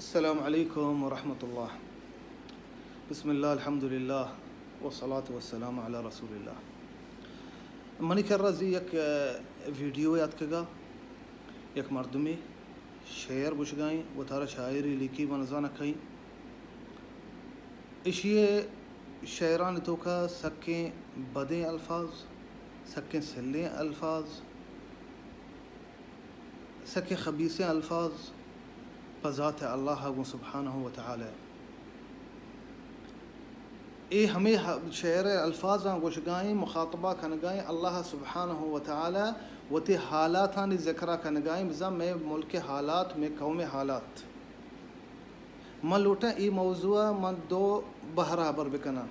السلام عليكم ورحمة الله. بسم الله الحمد لله والصلاة والسلام على رسول الله. منی کر رہا زی یک ویڈیو یاد کگا یک مردمی شعر بشگائیں و تارا شاعری لکھی ونزانہ کھائیں اشیے شعران تو کا سکیں بدیں الفاظ سکیں سلیں الفاظ سکیں خبیثیں الفاظ بذات اللہ سبحانہ و تعالی اے ہمیں شعر الفاظ گوشگائیں مخاطبہ کھنگائیں اللہ سبحانہ و تعالی و تی حالات ذکرہ کھنگائیں بزا میں ملک حالات میں قوم حالات من لوٹا ای موضوع من دو بہرہ بر بکنا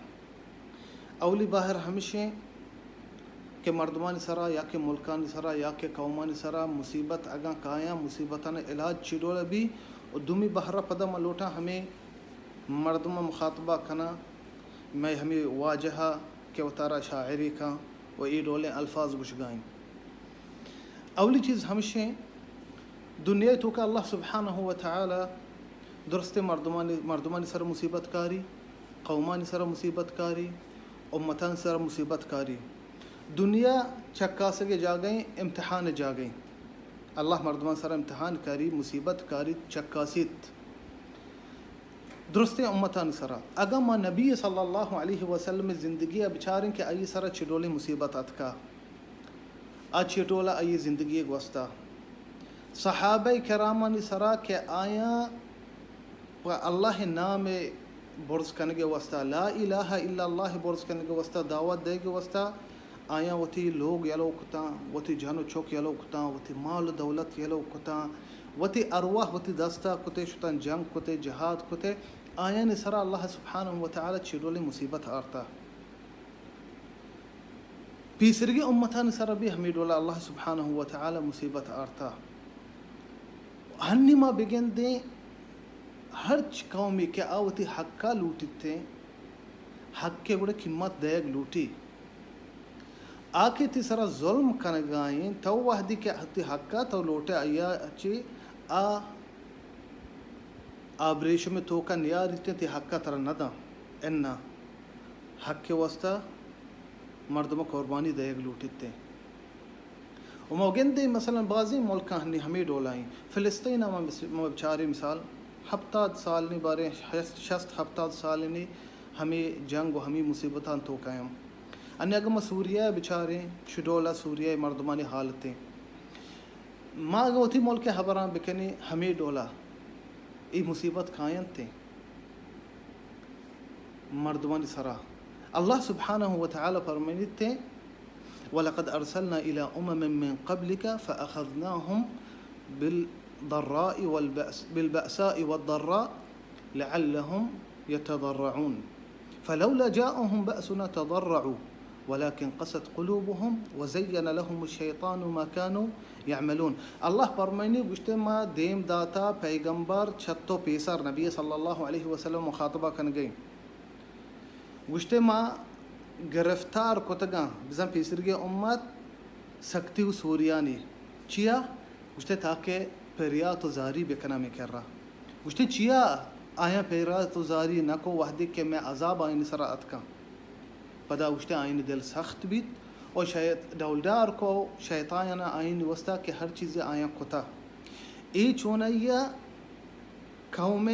اولی باہر ہمشیں کہ مردمانی سرا یا کہ ملکانی سرا یا کہ قومانی سرا مصیبت اگاں کایا مصیبتان علاج چیڈولا بھی اور دومی بہرہ پدا من لوٹا ہمیں مردمہ مخاطبہ کنا میں ہمیں واجہا کہ اتارا شاعری کا و ای ڈولے الفاظ بشگائیں اولی چیز ہمشیں دنیا تو کہ اللہ سبحانہ و تعالی درست مردمانی سر مصیبت کاری قومانی سر مصیبت کاری امتان سر مصیبت کاری دنیا چکا سگے جا گئیں امتحان جا گئیں اللہ مردمان سر امتحان کاری مصیبت کاری چکاسیت درست امتان سرا اگر ما نبی صلی اللہ علیہ وسلم زندگی بچاریں کہ آئی سرا چڈولی مصیبت اتکا آج چٹولا آئی زندگی گوستا صحابہ کرامانی سرا کہ آیا اللہ نام برز کنگے وستا لا الہ الا اللہ برز کنگے وستا دعوت دے گے وستا آیا وتی لوگ یلو کتا وتی جہنو چوک یلو کتا وتی مال دولت یلو کتا وتی ارواح وتی دستا کتے شتن جنگ کتے جہاد کتے آیا نسرا اللہ سبحانہ و تعالی چیڈولی مصیبت آرتا پیسرگی امتان سر بھی ہمیں ڈولا اللہ سبحانہ و تعالی مصیبت آرتا ہنی ما بگن دیں ہر قومی کے آوتی حق کا لوٹی تھے حق کے بڑے قیمت دیگ لوٹی آکے تی سرا ظلم کنگائیں تو وحدی کے حق کا تو لوٹے آیا اچھی آبریش میں تو کا نیاریتے تی حق کا ترہ ندا انہا حق کے واسطہ مردم قربانی دیگ لوٹی تھے وموگن دے مثلا بعضی ملکہ ہمیں ڈولائیں فلسطین بچاری مثال ہفتاد سال نی بارے شست ہفتاد سال نی ہمیں جنگ و ہمیں مصیبتان تو قائم انہیں اگر سوریہ بچاریں شڈولا سوریہ مردمانی حالتیں ماں گوتی ملک حبران بکنے ہمیں ڈولا ای مصیبت قائم تھے مردمانی سرا اللہ سبحانہ و تعالی فرمائنی تھے وَلَقَدْ أَرْسَلْنَا إِلَىٰ أُمَمٍ مِّن قَبْلِكَ فَأَخَذْنَاهُمْ بِالْبَأْسَاءِ وَالضَّرَّاءِ لَعَلَّهُمْ يَتَضَرَّعُونَ فَلَوْلَا جَاءَهُمْ بَأْسُنَا تَضَرَّعُوا ولكن قست قلوبهم وزين لهم الشيطان ما كانوا يعملون اللہ فرمائنی گشتے ما دیم داتا پیغمبر چھتو پیسر نبی صلی اللہ علیہ وسلم مخاطبہ کن گئی گشتے ما گرفتار کتگاں بزن پیسرگی امت سکتی و سوریانی چیا گشتے تاکہ پیریات و زاری بکنا میں کر رہا گشتے چیا آیا پیریات و زاری نکو وحدی کہ میں عذاب آئین سرعت کا پدا گشتے آئین دل سخت بیت اور دولدار کو شیطان آئین وستا کہ ہر چیز آیا کتا ای چونیا قوم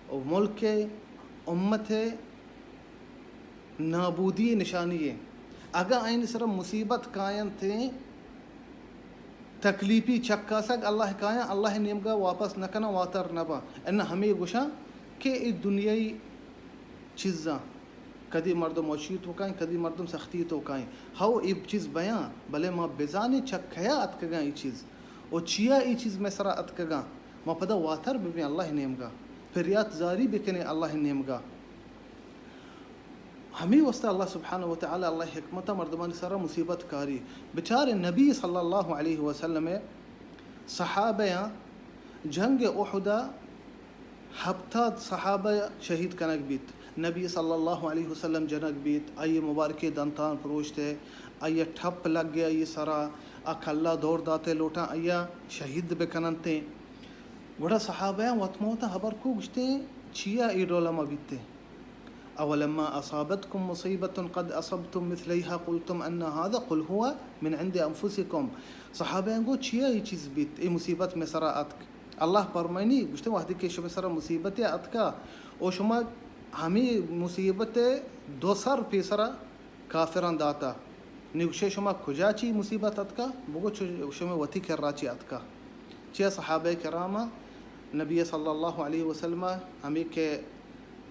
و ملک امت نابودی نشانی ہے اگر آئین صرف مصیبت قائم تھے تکلیفی چکا سک اللہ کایا اللہ نیمگا واپس نکنا واتر نبا ان ہمیں گوشا کہ ای دنیای چیزاں کدی مردم وشیت وکائیں کدی مردم سختیت وکائیں ہاو ای چیز بیاں بلے ما بزانی چکھیا اتکگاں ای چیز او چیا ای چیز میں سرا اتکگاں ما پدا واتر بھی اللہ نیمگا فریات زاری بکنے اللہ نیمگا ہمیں وسط اللہ سبحانہ و تعالی اللہ حکمتہ مردمان سرا مصیبت کاری بچار نبی صلی اللہ علیہ وسلم صحابہ جنگ احدہ ہفتاد صحابہ شہید کنک بیت نبی صلی اللہ علیہ وسلم جنک بیت آئی مبارکی دنتان پروشتے آئی ٹھپ لگ گیا آئی سرا اکھلا دور داتے لوٹا آئی شہید بکننتے گوڑا صحابہ وطموتا حبر کو گشتے چیا ایڈولا ما بیتے اولما اصابتكم مصیبت قد اصبتم مثلیها قلتم ان هذا قل هو من عند انفسكم صحابہ گو چیا ای چیز بیت ای مصیبت میں سرا اتک اللہ فرمائنی گشتے وحدی کے شما سرا مصیبت اتکا او شما ہمیں مصیبت دو سر پیسرا کافران داتا نیوشے شما کجا چی مصیبت اتکا بگو شما وتی کر راچی اتکا چیا صحابہ کرامہ نبی صلی اللہ علیہ وسلم ہمیں کے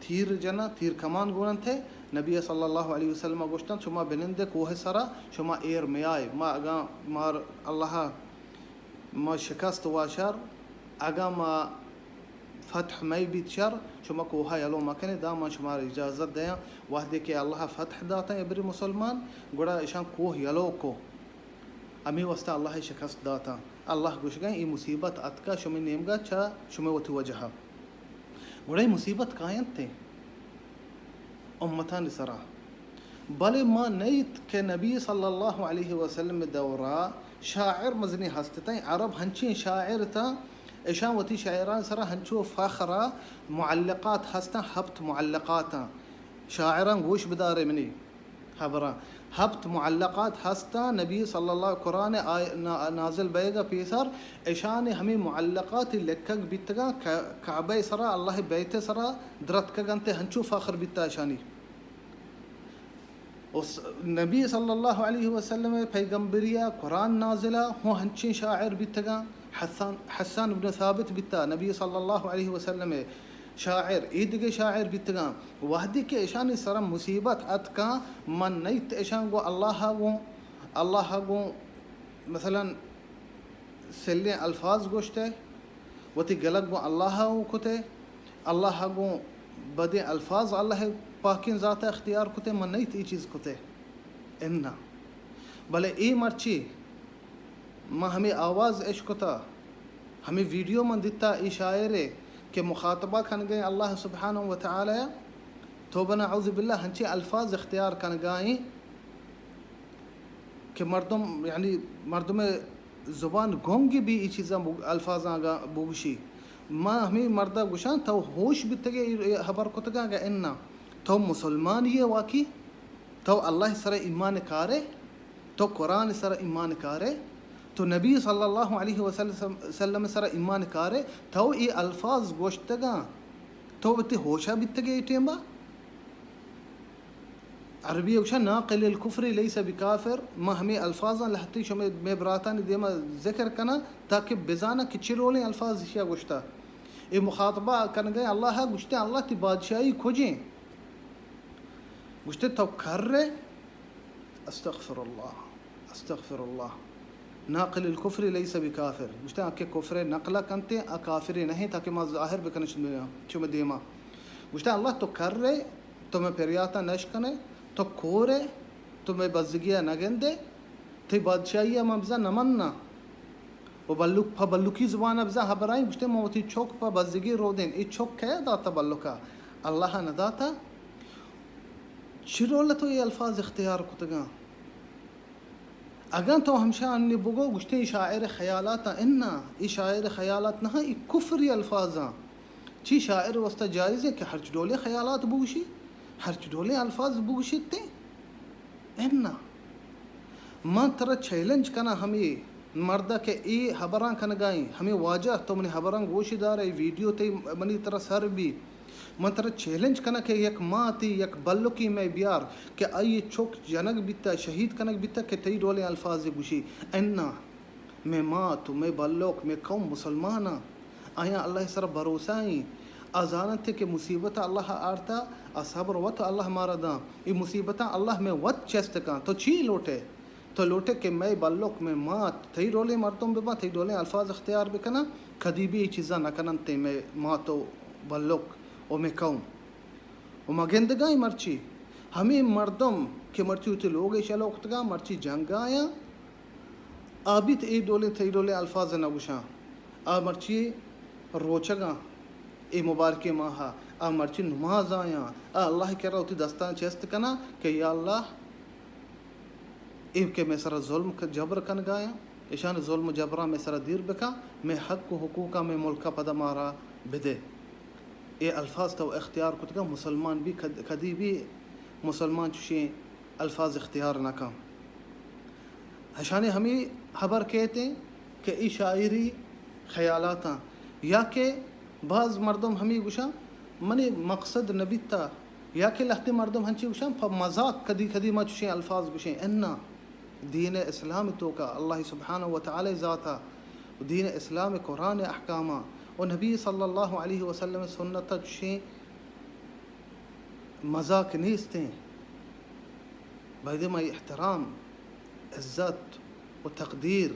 تیر کمان گونن تھے نبی صلی اللہ علیہ وسلم گوشتن شما بنندے کوہ سرا شما ایر میں آئے ما اگا مار اللہ ما شکست واشر اگا ما فتح میں بیت شر شما کوہ یلو مکنے دا ما شما اجازت دیا وحدے کہ اللہ فتح داتا ہے ابری مسلمان گوڑا اشان کوہ یلو کو امی واسطہ اللہ شکست داتا اللہ گوش گئے ای مصیبت اتکا شما نیمگا چا شما وتی وجہا گوڑا ای مصیبت کائن تھے امتان سرا بلے ما نیت کہ نبی صلی اللہ علیہ وسلم دورا شاعر مزنی ہستتیں عرب ہنچین شاعر تا اشان وتی شاعران سرا ہنچو فخرا معلقات ہستا ہبت معلقاتا شاعران گوش بدارے منی خبرا ہبت معلقات ہستا نبی صلی اللہ قرآن نازل بیگا پیسر اشان ہمیں معلقات لکک بیتگا کعبہ سرا اللہ بیت سرا درت کگنتے ہنچو فخر بیتا اشانی نبی صلی اللہ علیہ وسلم پیغمبریہ قرآن نازلہ ہوں ہنچین شاعر بیتگا حسان بن ثابت بیتا نبی صلی اللہ علیہ وسلم شاعر عید کے شاعر بیتگا وحدی کے اشانی سرم مصیبت اتکا من نیت اشان گو اللہ گو مثلا سلیں الفاظ گوشتے وتی گلگ گو اللہ کتے اللہ گو بدے الفاظ اللہ پاکین ذات اختیار کتے من نیت ای چیز کتے اننا بلے ای مرچی ما ہمیں آواز عشقتا ہمیں ویڈیو من دیتا ای شاعرے کہ مخاطبہ کن گئے اللہ سبحانہ وتعالی توبہ نعوذ باللہ ہنچے الفاظ اختیار کن گائیں کہ مردم زبان گونگی بھی ای چیزاں الفاظاں گا بوگشی ما ہمیں مردہ گوشان تو ہوش بیتگے حبر کتگا گا اننا تو مسلمان یہ واقعی تو اللہ سر ایمان کارے تو قرآن سر ایمان کارے تو نبی صلی اللہ علیہ وسلم سر ایمان کارے تو ای الفاظ گوشتگا تو بتی ہوشا بیتگے ای ٹیمبا عربی اوشا ناقل الکفر لیس بکافر ما ہمیں الفاظاں لحتی شمی میں براتانی دیما ذکر کنا تاکہ بزانا کہ چلولیں الفاظ اشیا گوشتا ای مخاطبہ کن گئے اللہ گوشتے اللہ تی بادشاہی کھوجیں گوشتے تو کر رہے استغفر اللہ ناقل الکفر لیس بکافر گوشتے آکے کفر نقلہ کنتے کافری نہیں تاکہ ما ظاہر بکن چم دیما گوشتے اللہ تو کر رہے تمہیں پریاتا نشکنے تو کورے تمہیں بزگیہ نگندے تی بادشاہیہ مبزا نمنا و بلوکی زبان ابزا حبرائیں گوشتے موتی چوک پا بزگی رو دین ای چوک کیا داتا بلوکا اللہ نہ داتا چرولتو یہ الفاظ اختیار کتگا اگر تو ہمشہ انہی بگو گوشتے شاعر خیالاتا اننا ای شاعر خیالات نہا ای کفری الفاظاں چی شاعر وسط جائز ہے کہ ہر چڈولے خیالات بوگشی ہر چڈولے الفاظ بوگشی تے اننا ما ترہ چیلنج کنا ہمیں مردہ کہ ای حبران کنگائیں ہمیں واجہ تو منی حبران گوشی دار ای ویڈیو تے منی طرح سر بھی من ترہ چیلنج کنا کہ یک ماں تی یک بلو کی میں بیار کہ آئی چوک جنگ بیتا شہید کنگ بیتا کہ تی ڈولے الفاظ گوشی اننا میں ماں تو میں بلوک میں قوم مسلمانا آیا اللہ سر بروسائیں آزانت کہ مصیبت اللہ آرتا اصبر وط اللہ مارا دا یہ مصیبت اللہ میں وط چیست کا تو چی لوٹے تو لوٹے کہ میں بلوک میں مات تھی ڈولے مرتم ببا تھی ڈولے الفاظ اختیار بکنا کدی بھی چیزاں نہ کنن تے میں ماتو بلوک او میں قوم او مگندگائی مرچی ہمیں مردم کہ مرچی ہوتی لوگ شلو اختگا مرچی جنگ آیا آبیت ای ڈولے تھی ڈولے الفاظ نگوشاں آ مرچی روچگا ای مبارکی ماہا آ مرچی نماز آیا اللہ کہہ رہا ہوتی دستان چیست کنا کہ یا اللہ ای کہ میں سر ظلم جبر کن گایا ایشان ظلم و جبرا میں سر دیر بکا میں حق و حقوقہ میں ملکہ پدا مارا بدے. اے الفاظ تو اختیار کتگا مسلمان بھی کدی بھی مسلمان چشیں الفاظ اختیار نہ کام. ہشانے ہمیں خبر کہتے ہیں کہ ای شاعری خیالاتاں یا کہ بعض مردم ہمیں گوشا منی مقصد نبیتا یا کہ لخت مردم ہنچی گوشا پا مذاق کدی کدی ما چشیں الفاظ گوشیں انا دین اسلام تو کا اللہ سبحانہ و تعالی ذاتا دین اسلام قرآن احکامہ و نبی صلی اللہ علیہ وسلم سنتا چشیں مذاق نیستیں بایدما احترام عزت و تقدیر.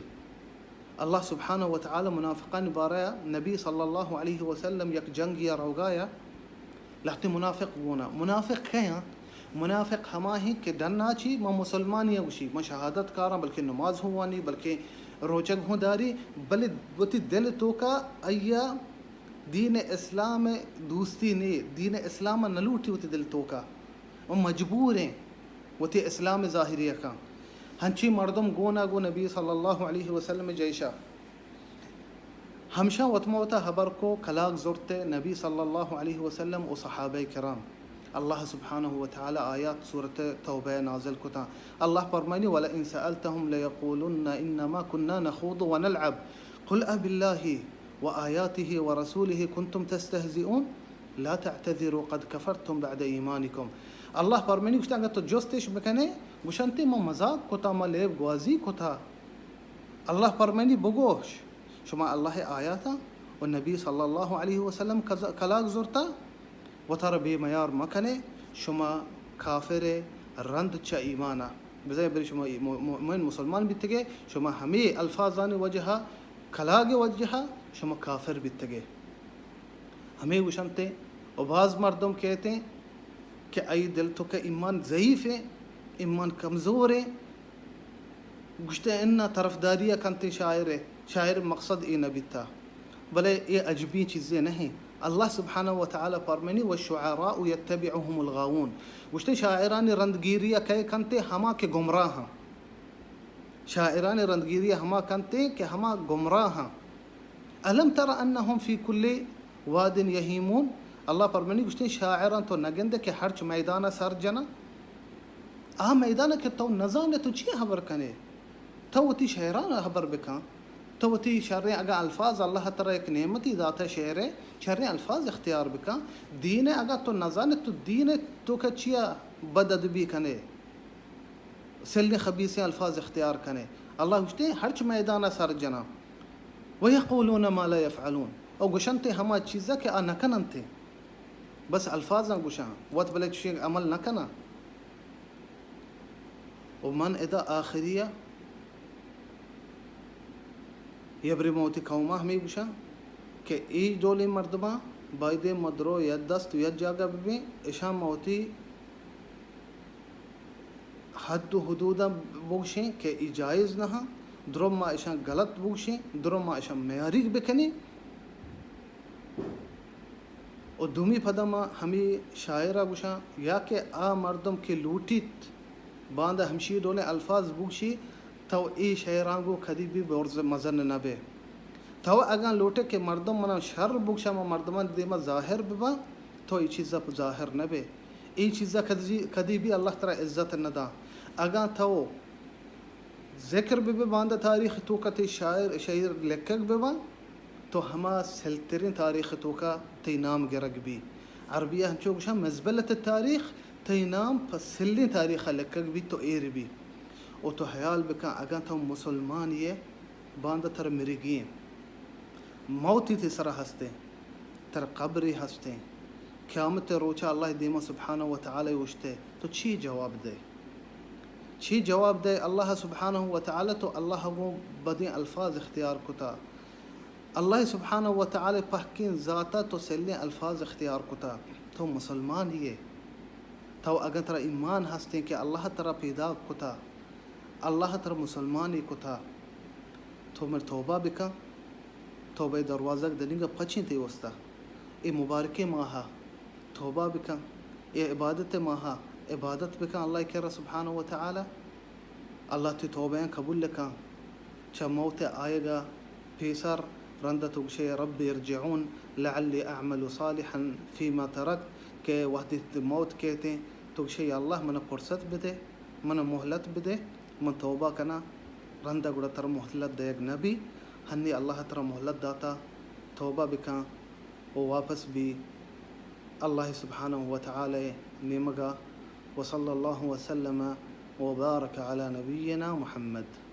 اللہ سبحانہ و تعالی منافقان بارایا نبی صلی اللہ علیہ وسلم یک جنگ یا روگایا لہتی منافق بونا. منافق کہیں منافق ہما ہیں کہ ڈننا چی ما مسلمانی گوشی ما شہادت کارا بلکہ نماز ہوانی بلکہ روچک ہوں داری بلے وتی دل تو کا ایا دین اسلام دوستی نے دین اسلام نلوٹی وتی دل تو کا وہ مجبور ہیں وتی اسلام ظاہریہ کا. ہنچی مردم گونا گو نبی صلی اللہ علیہ وسلم جیشا ہمشہ وطموتا حبر کو کلاق زورتے نبی صلی اللہ علیہ وسلم و صحابہ کرام. اللہ سبحانہ و تعالی آیات صورت توبہ نازل کتا. اللہ فرمائنی وَلَئِن سَأَلْتَهُمْ لَيَقُولُنَّ إِنَّمَا كُنَّا نَخُوضُ وَنَلْعَبْ قُلْ أَبِاللَّهِ وَآيَاتِهِ وَرَسُولِهِ كُنْتُمْ تَسْتَهْزِئُونَ لَا تَعْتَذِرُوا قَدْ كَفَرْتُمْ بَعْدَ إِيمَانِكُمْ. اللہ فرمائنی گوشتا اگر تو جوستش بکنے گوشنتی ما مذاق کتا ما لیب گوازی کتا. اللہ فرمائنی بگوش شما اللہ آیاتا و نبی صلی اللہ علیہ وسلم کلاق زورتا و تر بے میار مکنے شما کافر رند چا ایمانا بزای بری شما مومن مسلمان بیتگے شما ہمیں الفاظان وجہا کلاگ وجہا شما کافر بیتگے. ہمیں گوشنتے و بعض مردم کہتے ہیں کہ ای دل تو کا ایمان ضعیف ہے ایمان کمزور ہے گشتے انہ طرفداریہ کنتے شاعر ہے. شاعر مقصد اے نبی تھا بلے یہ عجبی چیزیں نہیں. اللہ سبحانہ و تعالی فرمانی والشعراء یتبعهم الغاوون گشتے شاعران رندگیریہ کہے کنتے ہما کے گمراہ ہیں. شاعران رندگیریہ ہما کنتے کہ ہما گمراہ ہیں. الم تر انہم فی کل واد یہیمون. اللہ فرمانی گشتے شاعران تو نگندے کہ ہرچ میدانہ سر جنا آ میدانہ کہ تو نزانے تو چی حبر کنے تو وتی شعران حبر بکاں تو وتی شرع اگر الفاظ اللہ تعالی ایک نعمتی ذات شعر شرع الفاظ اختیار بکاں دین اگر تو نزانے تو دین تو کا چیا بد ادبی کنے سلن خبیث الفاظ اختیار کنے. اللہ گشتے ہرچ میدانہ سر جنا ویقولون ما لا یفعلون او گشنتے ہما چیزا کہ آ نکننتے بس الفاظاں گوشاں وقت بلے چشیں عمل نہ کنا. ومن ادا آخریہ یبری موتی قومہ ہمیں گوشاں کہ ای دولی مردمہ باید مدرو ید دست ید جاگہ بھی اشان موتی حد و حدودہ بوشیں کہ ای جائز نہ درم ما اشان غلط بوشیں درم ما اشان معیاری بکنی. اور دومی پدما ہمیں شاعرہ گوشاں یا کہ آ مردم کے لوٹیت باندہ ہمشی دولے الفاظ بوشی تو ای شاعران کو کدی بھی بورز مزن نہ بے تو اگر لوٹے کہ مردم منا شر بوشا ما مردمان دیما ظاہر ببا تو ای چیزہ ظاہر نہ بے ای چیزہ کدی بھی اللہ تعالی عزت نہ دا. اگر تو ذکر بے باندہ تاریخ تو کتی شاعر لکک ببا تو ہما سلترین تاریخ تو کا تی نام گرگ بھی عربیہ ہنچو گوشا مزبلت التاریخ تی نام پسلین تاریخ لکک بھی تو ایر بھی. او تو حیال بکا اگر تو مسلمان یہ باندہ تر مرگین موتی تی سرہ ہستے تر قبری ہستے قیامت روچا اللہ دیما سبحانہ و تعالی وشتے تو چی جواب دے چی جواب دے. اللہ سبحانہ و تعالی تو اللہ وہ بدین الفاظ اختیار کتا. اللہ سبحانہ و تعالی پہکین ذاتا تو سلین الفاظ اختیار کتا تو مسلمان ہی ہے. تو اگر ترا ایمان ہستے کہ اللہ ترا پیدا کتا اللہ ترا مسلمانی کتا تو مر توبہ بکا توبہ دروازہ دنگا پچیں تے وستا اے مبارک ماہا توبہ بکا اے عبادت ماہا عبادت بکا اللہ کرا سبحانہ و تعالی اللہ تی توبہ قبول لکا چا موت آئے گا پیسر رندہ تگشے رب ارجعون لعلی اعمل صالحا فیما ترکت کہ وحدت موت کہتے ہیں تگشے یا اللہ من فرصت بدے من مہلت بدے من توبہ کنا رندہ گڑا تر مہلت دے ایک نبی ہنی اللہ تر مہلت داتا توبہ بکاں و واپس بھی اللہ سبحانہ وتعالی نیمگا وصلی اللہ وسلم وبارک علی نبینا محمد.